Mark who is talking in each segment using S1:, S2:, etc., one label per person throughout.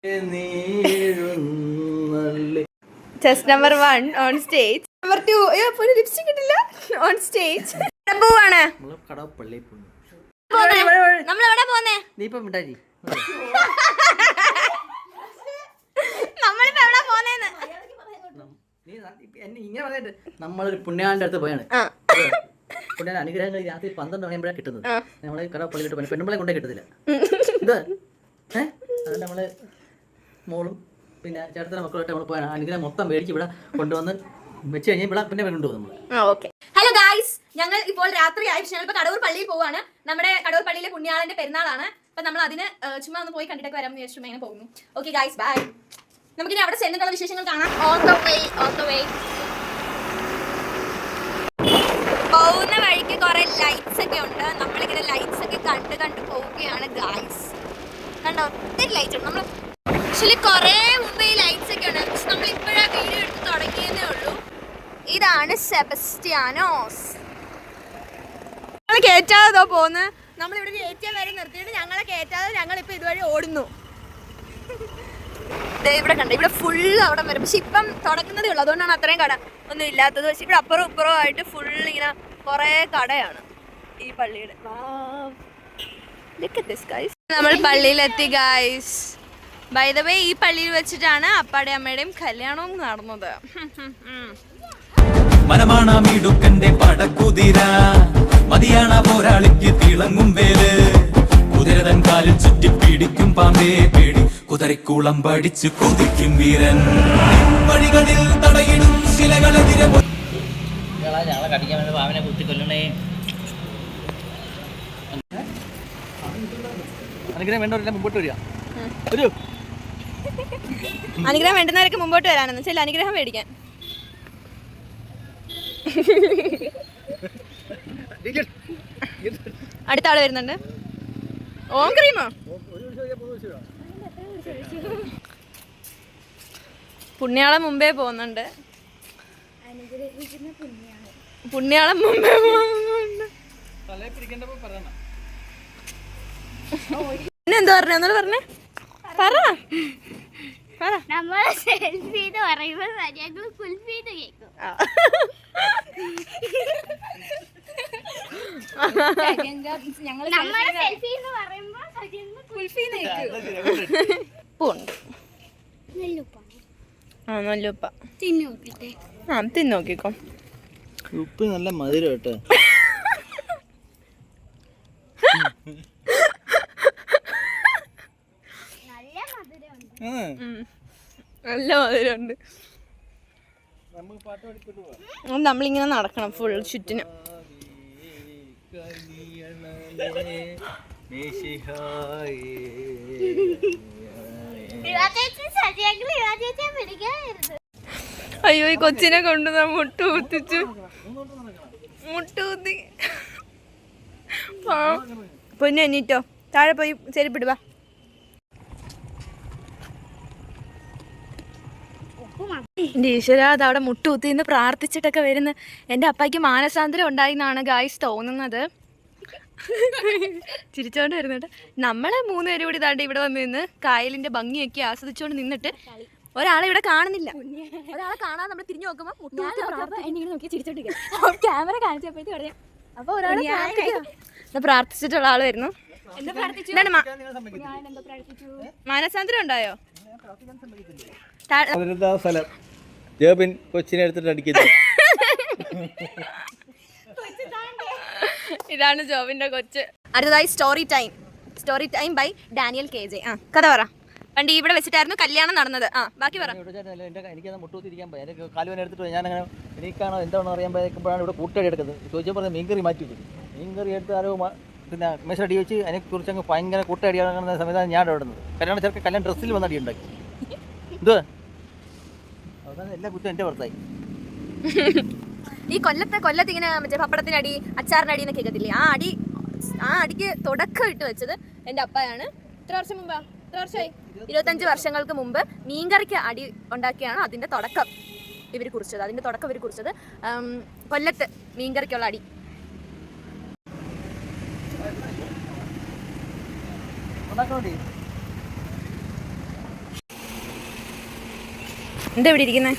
S1: Test number 1 on stage. Number 2. Lipstick കിട്ടില്ല on stage. പോവാണ്. നമ്മൾ എവിടെ പോന്നേ?
S2: നീ മിണ്ടായി.
S1: നമ്മളിപ്പോ എവിടെ പോന്നേന്ന്?
S2: ഇങ്ങനെ പറഞ്ഞിട്ട് നമ്മളൊരു പുണ്യാളിന്റെ അടുത്ത് പോയാണ്. പുണ്യാളി അനുഗ്രഹങ്ങൾ രാത്രി 12 മണിയാകുമ്പോഴാണ് കിട്ടുന്നത്. നമ്മള് കടപ്പള്ളിയിട്ട് പോയി പെണ്ണുമ്പളെ കൊണ്ടേ കിട്ടത്തില്ല. ഇത് അതുകൊണ്ട് നമ്മള് മോളും പിന്നെ ചേട്ടത്തിന്റെ മക്കളായിട്ട് നമ്മൾ പോയാണ്. അനുഗ്രഹം മൊത്തം മേടിച്ച് ഇവിടെ കൊണ്ടുവന്ന് വെച്ച് കഴിഞ്ഞാൽ ഇവിടെ പിന്നെ കൊണ്ടുപോകും നമ്മൾ.
S1: ഹലോ ഗായ്സ്, ഞങ്ങൾ ഇപ്പോൾ രാത്രിയായി. ഞങ്ങൾ ഇപ്പൊ കടവൂർ പള്ളിയിൽ പോവാണ്. നമ്മുടെ കടവൂർ പള്ളിയിലെ പുണ്യാളന്റെ പെരുന്നാളാണ്. അപ്പൊ നമ്മൾ അതിന് ചുമ്മാ ഒന്ന് പോയി കണ്ടിട്ടൊക്കെ വരാമെന്ന് വിചാരിച്ചു ഇങ്ങനെ പോകുന്നു. Okay guys, bye. നമുക്കിനി അവിടെ ചെന്നിട്ടുള്ള വിശേഷങ്ങൾ കാണാം. ഓൺ ദ വേ പോകുന്ന വഴിക്ക് കുറെ ലൈറ്റ്സ് ഒക്കെ ഉണ്ട്. നമ്മളിങ്ങനെ ലൈറ്റ്സ് ഒക്കെ കണ്ട് പോവുകയാണ് ഗായ്സ്. കണ്ടോ, ഒത്തിരി ലൈറ്റ് ഉണ്ട്. നമ്മൾ ആക്ച്വലി കുറെ മുമ്പ് ഈ ലൈറ്റ്സ് ഒക്കെ ഉണ്ട്. പക്ഷെ നമ്മൾ ഇപ്പോഴാ വീഡിയോ എടുത്ത് തുടങ്ങിയതേ ഉള്ളൂ. ഇതാണ് സെബസ്റ്റ്യാനോസ്. ഞങ്ങൾ കയറ്റാതെ പോകുന്നത്. നമ്മളിവിടെ കയറ്റാൻ വരെ നിർത്തിയിട്ട് ഞങ്ങളെ കയറ്റാതെ ഞങ്ങളിപ്പോൾ ഇതുവഴി ഓടുന്നു. ഇവിടെ കണ്ട, ഇവിടെ ഫുള്ള് അവിടെ വരും. പക്ഷെ ഇപ്പം തുടങ്ങുന്നതേ ഉള്ളൂ, അതുകൊണ്ടാണ് അത്രയും കട ഒന്നും ഇല്ലാത്തത്. പക്ഷെ ഇവിടെ അപ്പുറവും ഇപ്പുറവും ആയിട്ട് ഫുള്ള് ഇങ്ങനെ കുറേ കടയാണ് ഈ പള്ളിയുടെ. നമ്മൾ പള്ളിയിലെത്തി ഗായ്സ്. ബൈ ദ വേ, ഈ പള്ളിയിൽ വെച്ചിട്ടാണ് അപ്പാടെ അമ്മയുടെയും കല്യാണവും നടന്നത്.
S3: മനമാണമിടുക്കന്റെ പടക്കുതിര മതിയാണ പോരാളിക്ക് തിളങ്ങും വേല് കുതിരതൻ കാലിൽ ചുറ്റി പിടിക്കും പാമ്പേ പേടി കുതിരക്കുളം പഠിച്ചു കുതിക്കും വീരൻ വഴികളിൽ തടയിടും ശിലകളെതിരെ
S2: ഞങ്ങളെ കടിക്കാൻ വേണ്ടി പാമ്പിനെ കുത്തിക്കൊല്ലണേ. അനുഗ്രഹം വേണ്ടവരെല്ലാം മുമ്പോട്ട് വരിക.
S1: അനുഗ്രഹം വേണ്ടുന്നവരൊക്കെ മുമ്പോട്ട് വരാനെന്ന് വെച്ചാൽ അനുഗ്രഹം മേടിക്കാൻ. അടുത്ത ആള് വരുന്നുണ്ട്. ഓം ക്രീമോ? പുണ്യാളം മുമ്പേ പോകുന്നുണ്ട്. പുണ്യാളം മുമ്പേ പോകുന്നുണ്ട്. പിന്നെന്താ പറഞ്ഞ? എന്നോട് പറഞ്ഞേ, പറ.
S4: നമ്മളെ സെൽഫി എന്ന് പറയുമ്പോൾ ഞങ്ങൾ കുൽഫി എന്ന് കേൾക്കും. നമ്മളെ സെൽഫി എന്ന് പറയുമ്പോൾ കുൽഫി എന്ന് കേൾക്കും.
S1: നെല്ലുപ്പ തിന്നു നോക്കിക്കോ.
S2: ഉപ്പ് നല്ല മധുരം കേട്ടോ.
S1: നല്ല മധുരമുണ്ട്. നമ്മളിങ്ങനെ നടക്കണം ഫുൾ ചുറ്റിന്. അയ്യോ, ഈ കൊച്ചിനെ കൊണ്ട് മുട്ടുകുത്തി പൊന്നു എണ്ണീറ്റോ. താഴെ പോയി ചെരുപ്പിടുവാ. എൻ്റെ ഈശ്വര, അത് അവിടെ മുട്ടുകുത്തിന്ന് പ്രാർത്ഥിച്ചിട്ടൊക്കെ വരുന്ന എൻ്റെ അപ്പയ്ക്ക് മാനസാന്തരം ഉണ്ടായി എന്നാണ് ഗായ്സ് തോന്നുന്നത്. ചിരിച്ചോണ്ട് വരുന്നുണ്ട്. നമ്മളെ 3 പേരും കൂടി താണ്ടി ഇവിടെ വന്ന് നിന്ന് കായലിന്റെ ഭംഗിയൊക്കെ ആസ്വദിച്ചുകൊണ്ട് നിന്നിട്ട് ഒരാളെ ഇവിടെ കാണുന്നില്ല. ഒരാളെ കാണാൻ നമ്മൾ തിരിഞ്ഞു നോക്കുമ്പോൾ നോക്കി ചിരിച്ചോണ്ടിരിക്കുക. ക്യാമറ കാണിച്ചപ്പോഴത്തേക്ക് പറയാം. അപ്പൊ ഒരാളെ പ്രാർത്ഥിച്ചിട്ടുള്ള ആള് വരുന്നു. മാനസാന്തരം ഉണ്ടായോ?
S2: കൊച്ചിനെ എടുത്തിട്ട് അടിക്കുന്നു.
S1: ഇതാണ് ജോബിന്റെ കൊച്ച്. അടുത്തതായി story time by Daniel KJ. കഥ പറ. പണ്ട് ഇവിടെ വെച്ചിട്ടായിരുന്നു കല്യാണം നടന്നത്. ബാക്കി പറ.
S2: എനിക്കത് മുട്ടുകുത്തിരിക്കാൻ പോയി. എനിക്ക് കാലുവേന എടുത്തിട്ട് ഞാനങ്ങനെ എനിക്കാണോ എന്താണോ അറിയാൻ പോയപ്പോഴാണ് ഇവിടെ കൂട്ടടി എടുക്കുന്നത്. ചോദിച്ചാൽ പറഞ്ഞത് മീൻകറി മാറ്റി വെച്ചു. മീൻകറി എടുത്ത് ആരോ പിന്നെ മെസ്സടി വെച്ച് അതിനെക്കുറിച്ച് അങ്ങ് ഭയങ്കര കൂട്ടടി നടക്കുന്ന സമയത്താണ് ഞാൻ ഇടുന്നത്. കല്യാണം ചെറുക്കെ കല്യാണം ഡ്രസ്സിൽ വന്ന് അടി ഉണ്ടാക്കി. ഇത് അവസാനം എല്ലാ കുറ്റം എൻ്റെ പുറത്തായി.
S1: ഈ കൊല്ലത്ത് ഇങ്ങനെ മറ്റേ പപ്പടത്തിനടി അച്ചാറിനടി എന്നൊക്കെ കേൾക്കത്തില്ലേ? ആ അടിക്ക് തുടക്കം ഇട്ട് വെച്ചത് എൻ്റെ അപ്പയാണ്. എത്ര വർഷം മുമ്പാ? എത്ര വർഷമായി? 25 വർഷങ്ങൾക്ക് മുമ്പ് മീൻകറിക്ക് അടി ഉണ്ടാക്കിയാണ് അതിൻ്റെ തുടക്കം ഇവർ കുറിച്ചത്. കൊല്ലത്ത് മീൻകറിക്കുള്ള അടി. എന്താ ഇവിടെ ഇരിക്കുന്നേ?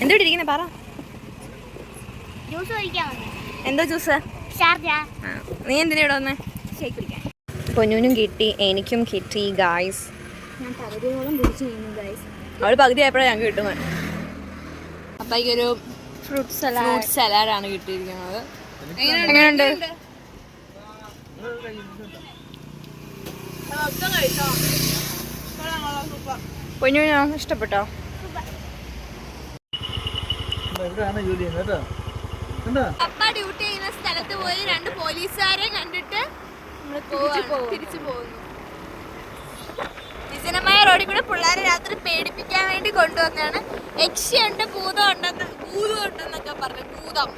S1: എന്താ ഇവിടെ ഇരിക്കുന്നേ? പറ.
S4: ജ്യൂസ് കഴിക്കാൻ വന്നേ.
S1: എന്തോ ജ്യൂസ്?
S4: ഷാർജ.
S1: നീ എന്തിനാ ഇവിടെ വന്നേ?
S4: ഷേക്ക് കുടിക്കാൻ.
S1: പൊന്നൂനും കിട്ടി, എനിക്കും കിട്ടി ഗായ്സ്.
S4: ഞാൻ പകുതിയോളം കുടിച്ചു കഴിഞ്ഞു ഗൈസ്.
S1: അവൾ പകുതി ആയപ്പോഴാണ് ഞങ്ങൾക്ക് കിട്ടുന്നത്. അപ്പം ഒരു ഫ്രൂട്ട് സലാഡാണ് കിട്ടിയിരിക്കുന്നത്. എങ്ങനെയുണ്ട്? പൊന്നൂനോ ഇഷ്ടപ്പെട്ടോ?
S2: ഇവിടെയാണ് ജോലി ചെയ്യുന്നത് കേട്ടോ. കണ്ടോ?
S1: അപ്പ ഡ്യൂട്ടി ചെയ്യുന്ന സ്ഥലത്ത് പോയി 2 പോലീസുകാരെ കണ്ടിട്ട് തിരിച്ചു പോകുന്നു. വിജനമായ റോഡിൽ കൂടെ പിള്ളേരെ രാത്രി പേടിപ്പിക്കാൻ വേണ്ടി കൊണ്ടുവന്നാണ്. യക്ഷിയുണ്ട്, ഭൂതം ഉണ്ടെന്നൊക്കെ പറഞ്ഞു. ഭൂതം